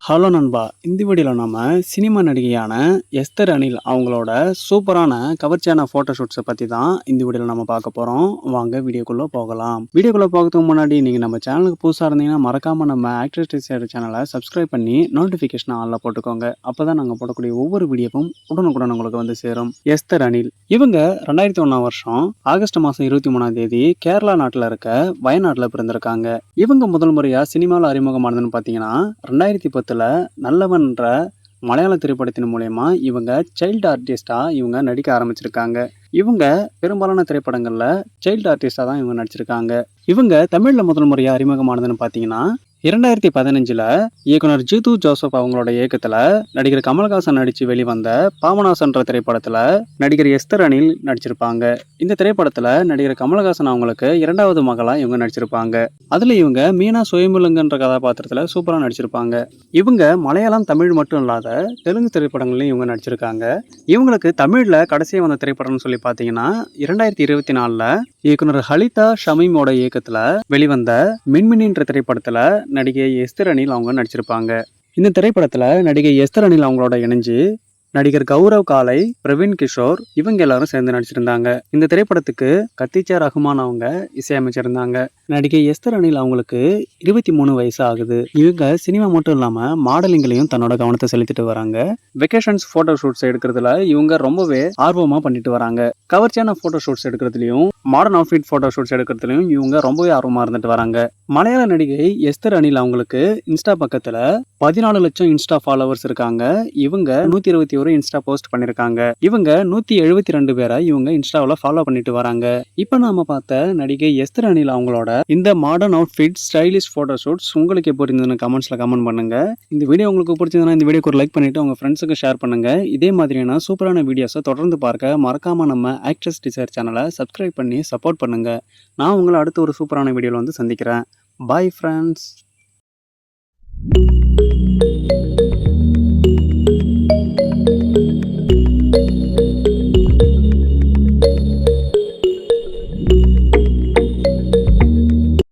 Hello நண்பா! இந்த வீடியோல நம்ம சினிமா நடிகையான எஸ்தர் அனில் அவங்களோட சூப்பரான கவர்ச்சியான ஃபோட்டோ ஷூட்ஸ பத்தி தான் இந்த வீடியோல நம்ம பார்க்க போறோம். வாங்க வீடியோக்குள்ள போகலாம். வீடியோக்குள்ள போகறதுக்கு முன்னாடி நீங்க நம்ம சேனலுக்கு புதுசா இருந்தீங்கன்னா மறக்காம நம்ம ஆக்டர்ஸ் டிசைர் சேனலை சப்ஸ்கிரைப் பண்ணி நோட்டிஃபிகேஷன் ஆல்ல போட்டுக்கோங்க. அப்பதான் நாங்க போடக்கூடிய ஒவ்வொரு வீடியோவும் உடனுக்குடன் உங்களுக்கு வந்து சேரும். எஸ்தர் அனில் இவங்க 2001 வருஷம் ஆகஸ்ட் மாசம் 23ஆம் தேதி கேரளா நாட்டுல இருக்க வயநாட்டுல பிறந்திருக்காங்க. இவங்க முதல் முறையா சினிமாவில் அறிமுகமானதுன்னு பார்த்தீங்கன்னா 2010 நல்லவன்ற மலையாள திரைப்படத்தின் மூலயமா இவங்க சைல்டு ஆர்டிஸ்டா இவங்க நடிக்க ஆரம்பிச்சிருக்காங்க. இவங்க பெரும்பாலான திரைப்படங்கள்ல சைல்டு ஆர்டிஸ்டா தான் இவங்க நடிச்சிருக்காங்க. இவங்க தமிழ்ல முதல் முறையா அறிமுகமானதுன்னு பார்த்தீங்கன்னா 2015 இயக்குனர் ஜீது ஜோசப் அவங்களோட இயக்கத்துல நடிகர் கமல்ஹாசன் நடிச்சு வெளிவந்த பாபநாசன்ற திரைப்படத்துல நடிகர் எஸ்தர் அனில் நடிச்சிருப்பாங்க. இந்த திரைப்படத்துல நடிகர் கமல்ஹாசன் அவங்களுக்கு இரண்டாவது மகளா இவங்க நடிச்சிருப்பாங்க. அதுல இவங்க மீனா சுயம்புலுங்கன்ற கதாபாத்திரத்துல சூப்பரா நடிச்சிருப்பாங்க. இவங்க மலையாளம் தமிழ் மட்டும் இல்லாத தெலுங்கு திரைப்படங்களையும் இவங்க நடிச்சிருக்காங்க. இவங்களுக்கு தமிழ்ல கடைசியா வந்த திரைப்படம்னு சொல்லி பாத்தீங்கன்னா 2024 இயக்குனர் ஹலிதா ஷமீமோட இயக்கத்துல வெளிவந்த மின்மினின்ற திரைப்படத்துல நடிகை எஸ்தர் அனில் அவங்க நடிச்சிருப்பாங்க. இந்த திரைப்படத்துல நடிகை எஸ்தர் அனில் அவங்களோட இணைஞ்சு நடிகர் கௌரவ் காலை, பிரவீன் கிஷோர் இவங்க எல்லாரும் சேர்ந்து நடிச்சிருந்தாங்க. இந்த திரைப்படத்துக்கு கத்திச்சா ரஹ்மான் அவங்க இசையமைச்சிருந்தாங்க. நடிகை எஸ்தர் அனில் அவங்களுக்கு 23 வயசு ஆகுது. இவங்க சினிமா மட்டும் இல்லாம மாடலிங்லையும் தன்னோட கவனத்தை செலுத்திட்டு வராங்க. வெக்கேஷன்ஸ் போட்டோ ஷூட்ஸ் எடுக்கிறதுல இவங்க ரொம்பவே ஆர்வமா பண்ணிட்டு வராங்க. கவர்ச்சியான போட்டோ ஷூட்ஸ் எடுக்கிறதுலயும் மாடர்ன் அவுட்ஃபிட் போட்டோ ஷூட்ஸ் எடுக்கிறதுலயும் இவங்க ரொம்பவே ஆர்வமா இருந்துட்டு வராங்க. மலையாள நடிகை எஸ்தர் அனில் அவங்களுக்கு இன்ஸ்டா பக்கத்துல 14 லட்சம் இன்ஸ்டா ஃபாலோவர்ஸ் இருக்காங்க. இவங்க 121 இன்ஸ்டா போஸ்ட் பண்ணிருக்காங்க. இவங்க 172 பேரை இவங்க இன்ஸ்டாவில் ஃபாலோ பண்ணிட்டு வராங்க. இப்ப நாம பார்த்த நடிகை எஸ்தர் அனில் அவங்களோட இந்த modern outfit stylish photo shoots உங்களுக்கு எப்படி இருந்ததுன்னு கமெண்ட்ஸ்ல கமெண்ட் பண்ணுங்க. இந்த வீடியோ உங்களுக்கு பிடிச்சதுன்னா இந்த வீடியோக்கு ஒரு லைக் பண்ணிட்டு உங்க ஃப்ரெண்ட்ஸுக்கு ஷேர் பண்ணுங்க. இதே மாதிரியான சூப்பரான வீடியோஸை தொடர்ந்து பார்க்க மறக்காம நம்ம ஆக்டர்ஸ் டிசைர் சேனலை சப்ஸ்கிரைப் பண்ணி சப்போர்ட் பண்ணுங்க. நான் உங்களை அடுத்த ஒரு சூப்பரான வீடியோவில் வந்து சந்திக்கிறேன். Bye friends.